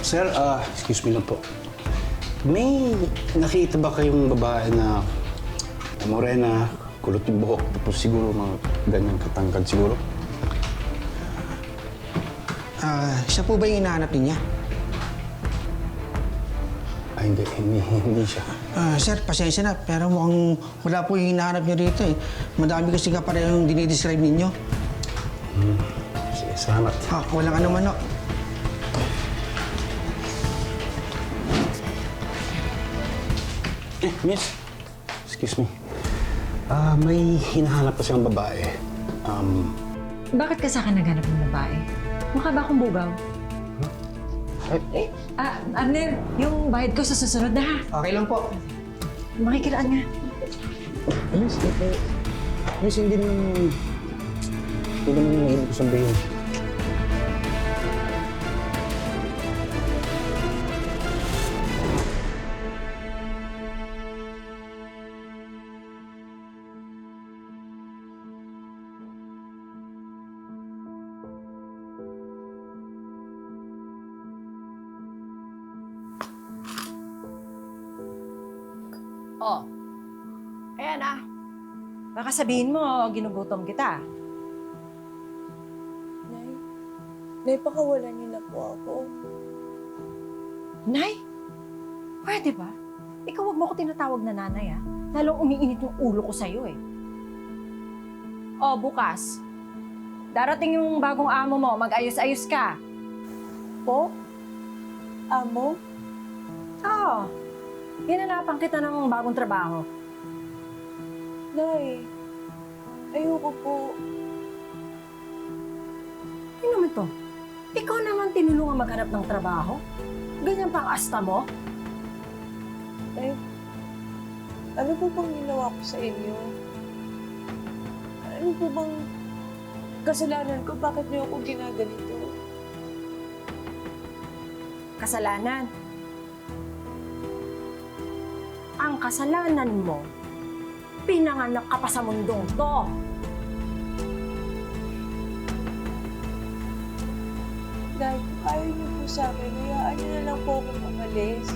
Sir, excuse me lang po. May nakita ba kayong babae na morena, kulot yung buhok, tapos siguro mga ganyang katangkad siguro? Siya po ba yung hinahanap niya? Ay, hindi siya. Sir, pasensya na, pero mukhang wala po yung hinahanap niyo rito eh. Madami kasi nga pala yung dinidescribe ninyo. Sige, salamat. Walang anuman, no. Miss, excuse me. May hinahanap pa siyang babae. Bakit ka sa akin naghanap ng babae? Mukha ba akong bugaw? Arnel, yung bayad ko sa susunod na ha. Okay lang po. Makikilaan nga. Miss, hindi naman yung ibig ko sabihin. Oh. Ayan ah. Baka sabihin mo, ginugutom kita. Nay, pakawalan niyo na po ako. Nay? Pwede ba? Ikaw wag mo ako tinatawag na nanay ah. Lalong umiinit yung ulo ko sa'yo eh. Oh, bukas. Darating yung bagong amo mo, mag-ayos-ayos ka. Po? Amo? Oo. Hinanapan kita ng bagong trabaho. Nay, ayoko po. Ano naman to? Ikaw naman tinulungan maghanap ng trabaho? Ganyan pang asta mo? Nay, ano po bang ginawa ko sa inyo? Ano po bang kasalanan ko? Bakit niyo ako ginaganito? Kasalanan. Ang kasalanan mo, pinanganak ka pa sa mundong to. Nay, kung ayaw niyo po sa akin, hayaan niyo na lang po akong umalis.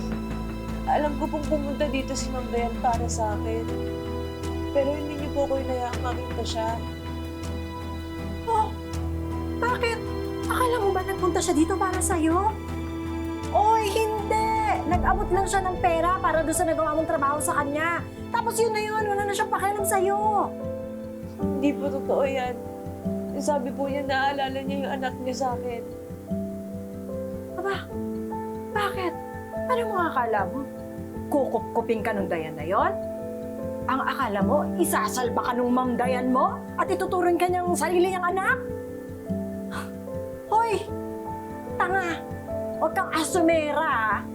Alam ko pong pumunta dito si Ma'am Dayan para sa akin. Pero hindi niyo po ako inayaang makita siya. Oh, bakit? Akala mo ba nagpunta siya dito para sa'yo? Oy, hindi! Nag-abot lang siya ng pera para doon sa nagawa mong trabaho sa kanya. Tapos yun na yun, wala na siyang pakialam sa'yo. Hindi po totoo yan. Sabi po niya, naaalala niya yung anak niya sa akin. Aba, bakit? Ano mo akala mo? Kukup-kuping ka nung Dayan na yon? Ang akala mo, isasalba ka nung Ma'am Dayan mo at ituturing ka niyang sarili niyang anak? Hoy! Tanga! Huwag kang asumera, ha?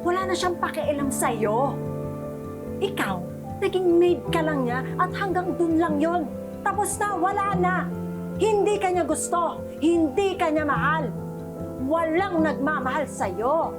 Wala na siyang pakialam sa'yo. Ikaw, naging maid ka lang niya at hanggang dun lang yon. Tapos na, wala na. Hindi ka niya gusto. Hindi ka niya mahal. Walang nagmamahal sa'yo.